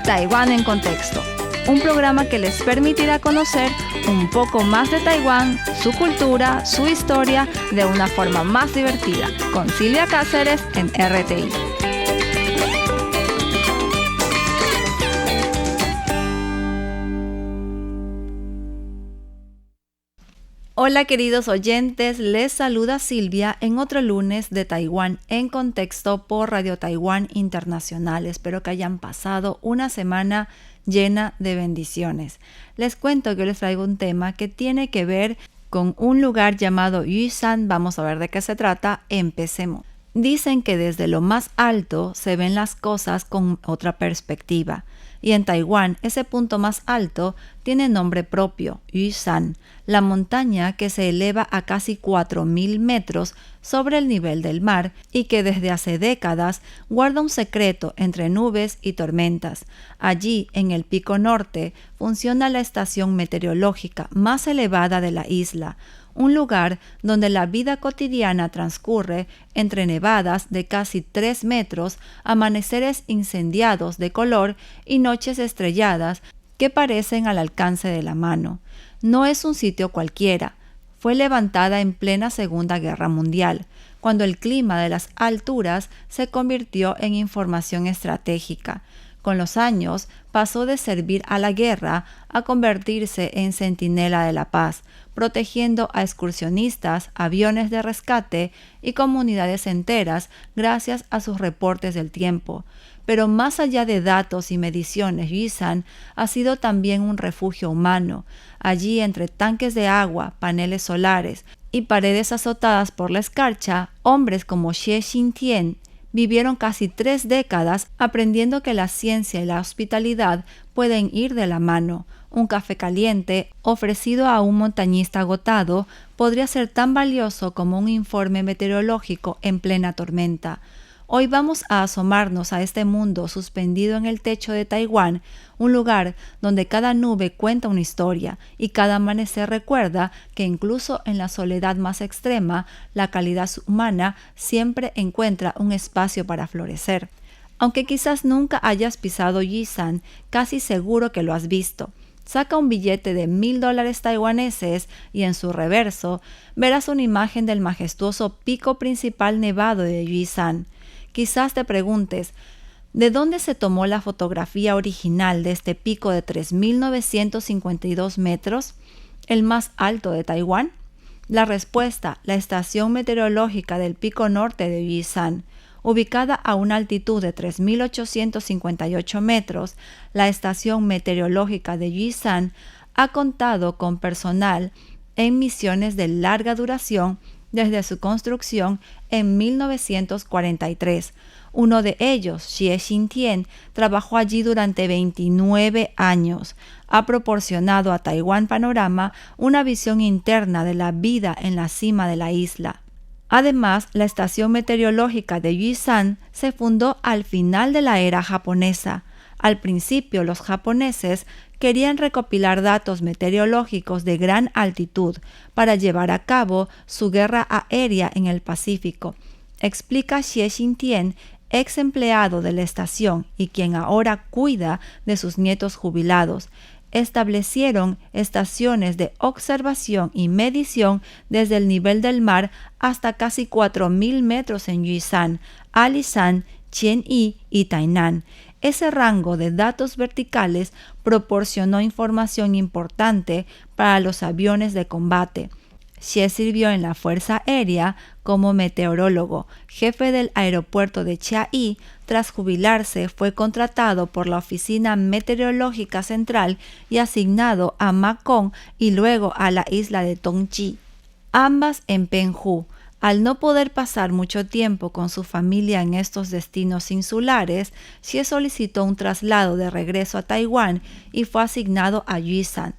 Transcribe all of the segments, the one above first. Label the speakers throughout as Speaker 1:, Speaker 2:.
Speaker 1: Taiwán en Contexto, un programa que les permitirá conocer un poco más de Taiwán, su cultura, su historia, de una forma más divertida, con Silvia Cáceres en RTI. Hola queridos oyentes, les saluda Silvia en otro lunes de Taiwán en Contexto por Radio Taiwán Internacional. Espero que hayan pasado una semana llena de bendiciones. Les cuento que les traigo un tema que tiene que ver con un lugar llamado Yushan. Vamos a ver de qué se trata. Empecemos. Dicen que desde lo más alto se ven las cosas con otra perspectiva. Y en Taiwán, ese punto más alto tiene nombre propio, Yushan, la montaña que se eleva a casi 4.000 metros sobre el nivel del mar y que desde hace décadas guarda un secreto entre nubes y tormentas. Allí, en el pico norte, funciona la estación meteorológica más elevada de la isla, un lugar donde la vida cotidiana transcurre entre nevadas de casi 3 metros, amaneceres incendiados de color y noches estrelladas que parecen al alcance de la mano. No es un sitio cualquiera. Fue levantada en plena Segunda Guerra Mundial, cuando el clima de las alturas se convirtió en información estratégica. Con los años, pasó de servir a la guerra a convertirse en centinela de la paz, protegiendo a excursionistas, aviones de rescate y comunidades enteras gracias a sus reportes del tiempo. Pero más allá de datos y mediciones, Yushan ha sido también un refugio humano. Allí, entre tanques de agua, paneles solares y paredes azotadas por la escarcha, hombres como Xie Xingtian vivieron casi 3 décadas aprendiendo que la ciencia y la hospitalidad pueden ir de la mano. Un café caliente ofrecido a un montañista agotado podría ser tan valioso como un informe meteorológico en plena tormenta. Hoy vamos a asomarnos a este mundo suspendido en el techo de Taiwán, un lugar donde cada nube cuenta una historia y cada amanecer recuerda que incluso en la soledad más extrema, la calidad humana siempre encuentra un espacio para florecer. Aunque quizás nunca hayas pisado Yushan, casi seguro que lo has visto. Saca un billete de $1,000 taiwaneses y en su reverso verás una imagen del majestuoso pico principal nevado de Yushan. Quizás te preguntes, ¿de dónde se tomó la fotografía original de este pico de 3.952 metros, el más alto de Taiwán? La respuesta, la estación meteorológica del pico norte de Yushan. Ubicada a una altitud de 3.858 metros, la estación meteorológica de Yushan ha contado con personal en misiones de larga duración desde su construcción en 1943. Uno de ellos, Xie Xingtian, trabajó allí durante 29 años. Ha proporcionado a Taiwán Panorama una visión interna de la vida en la cima de la isla. Además, la estación meteorológica de Yushan se fundó al final de la era japonesa. Al principio, los japoneses querían recopilar datos meteorológicos de gran altitud para llevar a cabo su guerra aérea en el Pacífico, explica Xie Xingtian, ex empleado de la estación y quien ahora cuida de sus nietos jubilados. Establecieron estaciones de observación y medición desde el nivel del mar hasta casi 4.000 metros en Yushan, Alishan, Qianyi y Tainan. Ese rango de datos verticales proporcionó información importante para los aviones de combate. Xie sirvió en la Fuerza Aérea como meteorólogo, jefe del aeropuerto de Chiayi. Tras jubilarse, fue contratado por la Oficina Meteorológica Central y asignado a Makong y luego a la isla de Tongji, ambas en Penghu. Al no poder pasar mucho tiempo con su familia en estos destinos insulares, Xie solicitó un traslado de regreso a Taiwán y fue asignado a Yushan.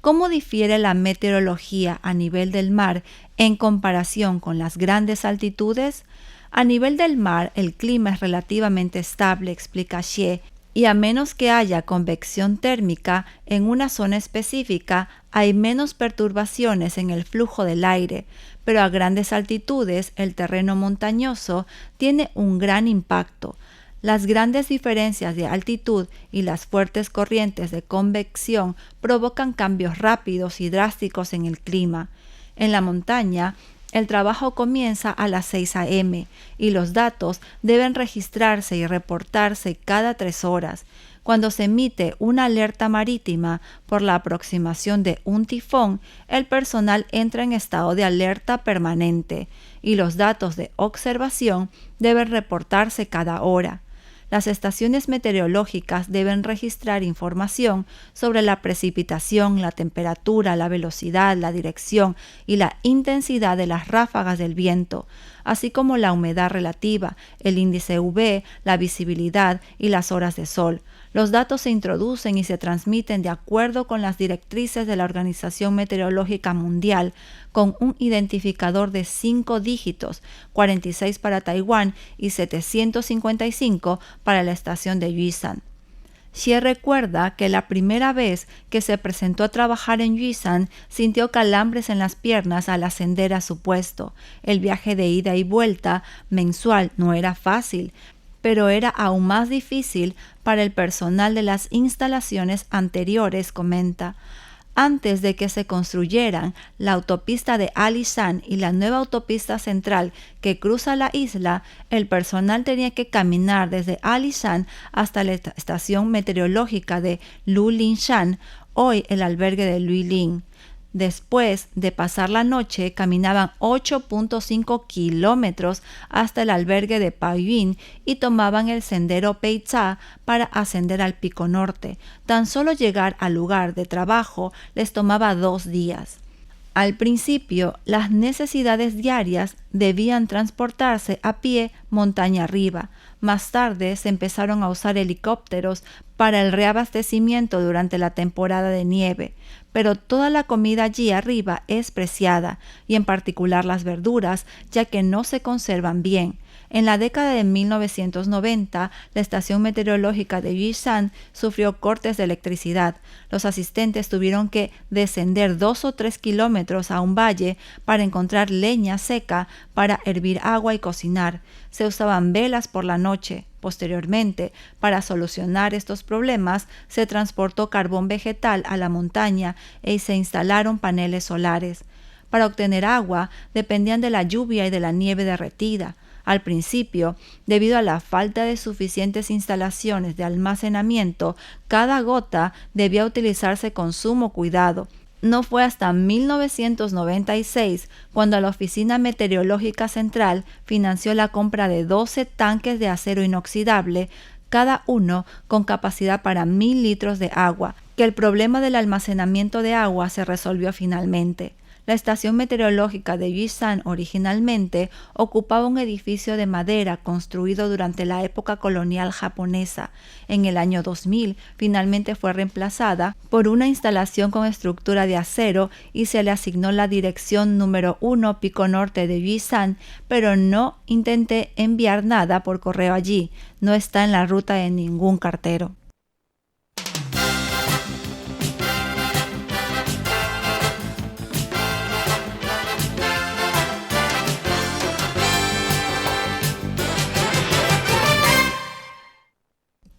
Speaker 1: ¿Cómo difiere la meteorología a nivel del mar en comparación con las grandes altitudes? A nivel del mar, el clima es relativamente estable, explica Xie, y a menos que haya convección térmica en una zona específica, hay menos perturbaciones en el flujo del aire, pero a grandes altitudes el terreno montañoso tiene un gran impacto. Las grandes diferencias de altitud y las fuertes corrientes de convección provocan cambios rápidos y drásticos en el clima. En la montaña, el trabajo comienza a las 6 a.m. y los datos deben registrarse y reportarse cada 3 horas. Cuando se emite una alerta marítima por la aproximación de un tifón, el personal entra en estado de alerta permanente y los datos de observación deben reportarse cada hora. Las estaciones meteorológicas deben registrar información sobre la precipitación, la temperatura, la velocidad, la dirección y la intensidad de las ráfagas del viento, así como la humedad relativa, el índice UV, la visibilidad y las horas de sol. Los datos se introducen y se transmiten de acuerdo con las directrices de la Organización Meteorológica Mundial, con un identificador de 5 dígitos, 46 para Taiwán y 755 para la estación de Yuishan. Xie recuerda que la primera vez que se presentó a trabajar en Yuishan sintió calambres en las piernas al ascender a su puesto. El viaje de ida y vuelta mensual no era fácil, pero era aún más difícil para el personal de las instalaciones anteriores, comenta. Antes de que se construyeran la autopista de Alishan y la nueva autopista central que cruza la isla, el personal tenía que caminar desde Alishan hasta la estación meteorológica de Lulingshan, hoy el albergue de Luilin. Después de pasar la noche, caminaban 8.5 kilómetros hasta el albergue de Paiyun y tomaban el sendero Peicha para ascender al pico norte. Tan solo llegar al lugar de trabajo les tomaba 2 días. Al principio, las necesidades diarias debían transportarse a pie montaña arriba. Más tarde se empezaron a usar helicópteros para el reabastecimiento durante la temporada de nieve, pero toda la comida allí arriba es preciada, y en particular las verduras, ya que no se conservan bien. En la década de 1990, la estación meteorológica de Yuishan sufrió cortes de electricidad. Los asistentes tuvieron que descender 2 o 3 kilómetros a un valle para encontrar leña seca para hervir agua y cocinar. Se usaban velas por la noche. Posteriormente, para solucionar estos problemas, se transportó carbón vegetal a la montaña y se instalaron paneles solares. Para obtener agua, dependían de la lluvia y de la nieve derretida. Al principio, debido a la falta de suficientes instalaciones de almacenamiento, cada gota debía utilizarse con sumo cuidado. No fue hasta 1996 cuando la Oficina Meteorológica Central financió la compra de 12 tanques de acero inoxidable, cada uno con capacidad para 1,000 litros de agua, que el problema del almacenamiento de agua se resolvió finalmente. La estación meteorológica de Yuishan originalmente ocupaba un edificio de madera construido durante la época colonial japonesa. En el año 2000 finalmente fue reemplazada por una instalación con estructura de acero y se le asignó la dirección número 1 Pico Norte de Yuishan, pero no intenté enviar nada por correo allí. No está en la ruta de ningún cartero.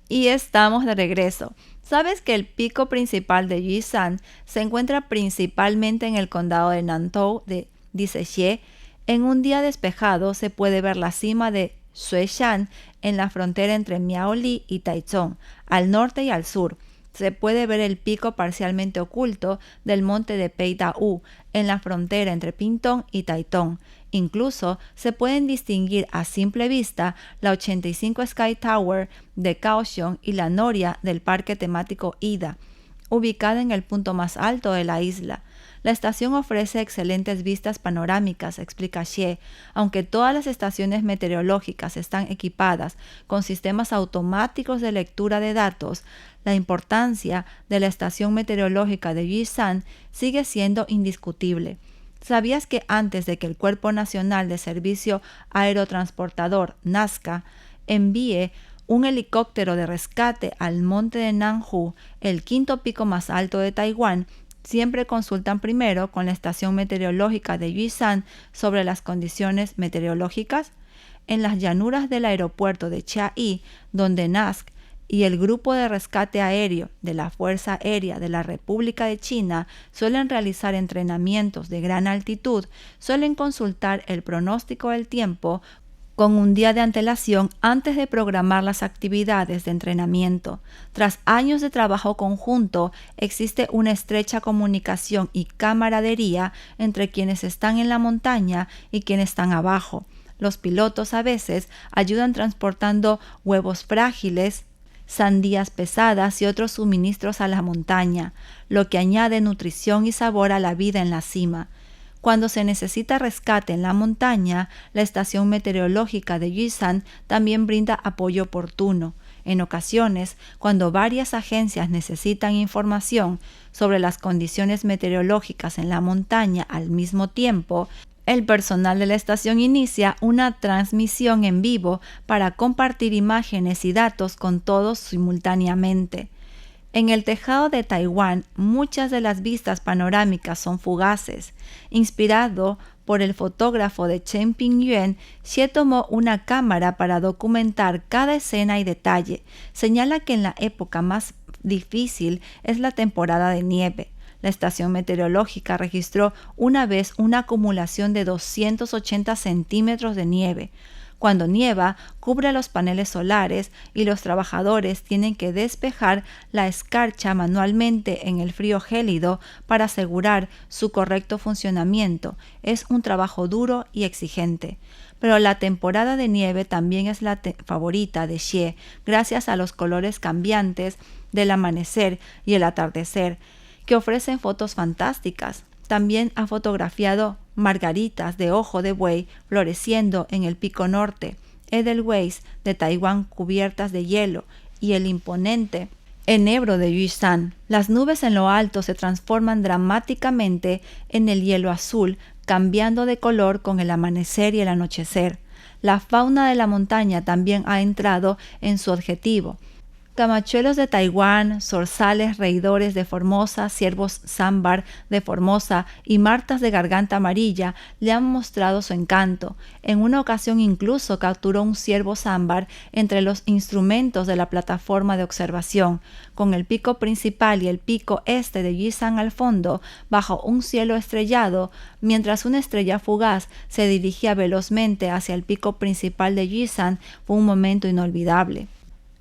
Speaker 1: Y estamos de regreso. ¿Sabes que el pico principal de Yuishan se encuentra principalmente en el condado de Nantou? Dice Xie. En un día despejado se puede ver la cima de Xueshan en la frontera entre Miaoli y Taichung, al norte y al sur. Se puede ver el pico parcialmente oculto del monte de Peitau en la frontera entre Pingtung y Taitung. Incluso se pueden distinguir a simple vista la 85 Sky Tower de Kaohsiung y la noria del parque temático Ida, ubicada en el punto más alto de la isla. La estación ofrece excelentes vistas panorámicas, explica Xie. Aunque todas las estaciones meteorológicas están equipadas con sistemas automáticos de lectura de datos, la importancia de la estación meteorológica de Yuishan sigue siendo indiscutible. ¿Sabías que antes de que el Cuerpo Nacional de Servicio Aerotransportador, NASCA, envíe un helicóptero de rescate al monte de Nanhu, el 5º pico más alto de Taiwán, siempre consultan primero con la estación meteorológica de Yuishan sobre las condiciones meteorológicas? en las llanuras del aeropuerto de Chiayi, donde NASC y el Grupo de Rescate Aéreo de la Fuerza Aérea de la República de China suelen realizar entrenamientos de gran altitud, suelen consultar el pronóstico del tiempo con un día de antelación antes de programar las actividades de entrenamiento. Tras años de trabajo conjunto, existe una estrecha comunicación y camaradería entre quienes están en la montaña y quienes están abajo. Los pilotos a veces ayudan transportando huevos frágiles, sandías pesadas y otros suministros a la montaña, lo que añade nutrición y sabor a la vida en la cima. Cuando se necesita rescate en la montaña, la estación meteorológica de Yushan también brinda apoyo oportuno. En ocasiones, cuando varias agencias necesitan información sobre las condiciones meteorológicas en la montaña al mismo tiempo, el personal de la estación inicia una transmisión en vivo para compartir imágenes y datos con todos simultáneamente. En el tejado de Taiwán, muchas de las vistas panorámicas son fugaces. Inspirado por el fotógrafo de Chen Pingyuan, Xie tomó una cámara para documentar cada escena y detalle. Señala que en la época más difícil es la temporada de nieve. La estación meteorológica registró una vez una acumulación de 280 centímetros de nieve. Cuando nieva, cubre los paneles solares y los trabajadores tienen que despejar la escarcha manualmente en el frío gélido para asegurar su correcto funcionamiento. Es un trabajo duro y exigente. Pero la temporada de nieve también es la favorita de Xie, gracias a los colores cambiantes del amanecer y el atardecer, que ofrecen fotos fantásticas. También ha fotografiado margaritas de ojo de buey floreciendo en el pico norte, Edelweiss de Taiwán cubiertas de hielo y el imponente enebro de Yushan. Las nubes en lo alto se transforman dramáticamente en el hielo azul, cambiando de color con el amanecer y el anochecer. La fauna de la montaña también ha entrado en su objetivo. Camachuelos de Taiwán, zorzales reidores de Formosa, ciervos zámbar de Formosa y martas de garganta amarilla le han mostrado su encanto. En una ocasión incluso capturó un ciervo zámbar entre los instrumentos de la plataforma de observación, con el pico principal y el pico este de Yishan al fondo, bajo un cielo estrellado, mientras una estrella fugaz se dirigía velozmente hacia el pico principal de Yishan. Fue un momento inolvidable.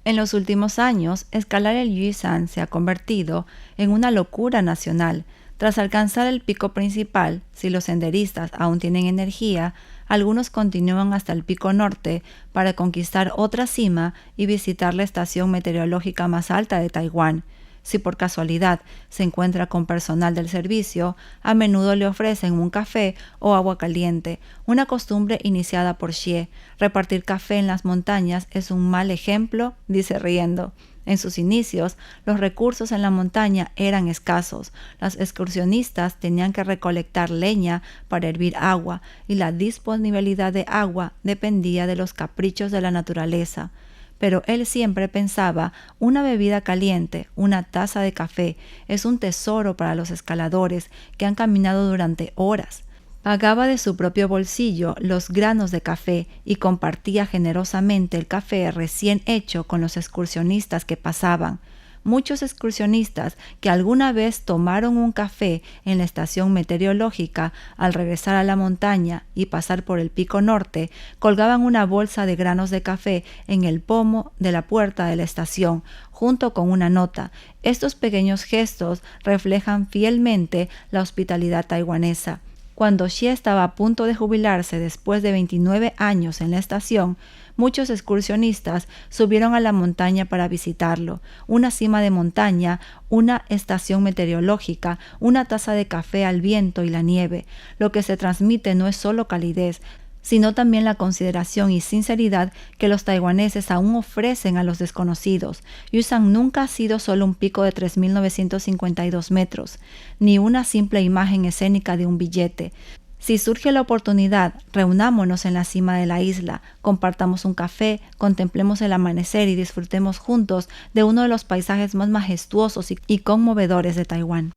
Speaker 1: En los últimos años, escalar el Yushan se ha convertido en una locura nacional. Tras alcanzar el pico principal, si los senderistas aún tienen energía, algunos continúan hasta el pico norte para conquistar otra cima y visitar la estación meteorológica más alta de Taiwán. Si por casualidad se encuentra con personal del servicio, a menudo le ofrecen un café o agua caliente, una costumbre iniciada por Xie. Repartir café en las montañas es un mal ejemplo, dice riendo. En sus inicios, los recursos en la montaña eran escasos. Los excursionistas tenían que recolectar leña para hervir agua y la disponibilidad de agua dependía de los caprichos de la naturaleza. Pero él siempre pensaba, una bebida caliente, una taza de café, es un tesoro para los escaladores que han caminado durante horas. Pagaba de su propio bolsillo los granos de café y compartía generosamente el café recién hecho con los excursionistas que pasaban. Muchos excursionistas que alguna vez tomaron un café en la estación meteorológica al regresar a la montaña y pasar por el pico norte, colgaban una bolsa de granos de café en el pomo de la puerta de la estación, junto con una nota. Estos pequeños gestos reflejan fielmente la hospitalidad taiwanesa. Cuando Xie estaba a punto de jubilarse después de 29 años en la estación, muchos excursionistas subieron a la montaña para visitarlo. Una cima de montaña, una estación meteorológica, una taza de café al viento y la nieve. Lo que se transmite no es solo calidez, sino también la consideración y sinceridad que los taiwaneses aún ofrecen a los desconocidos. Yushan nunca ha sido solo un pico de 3.952 metros, ni una simple imagen escénica de un billete. Si surge la oportunidad, reunámonos en la cima de la isla, compartamos un café, contemplemos el amanecer y disfrutemos juntos de uno de los paisajes más majestuosos y conmovedores de Taiwán.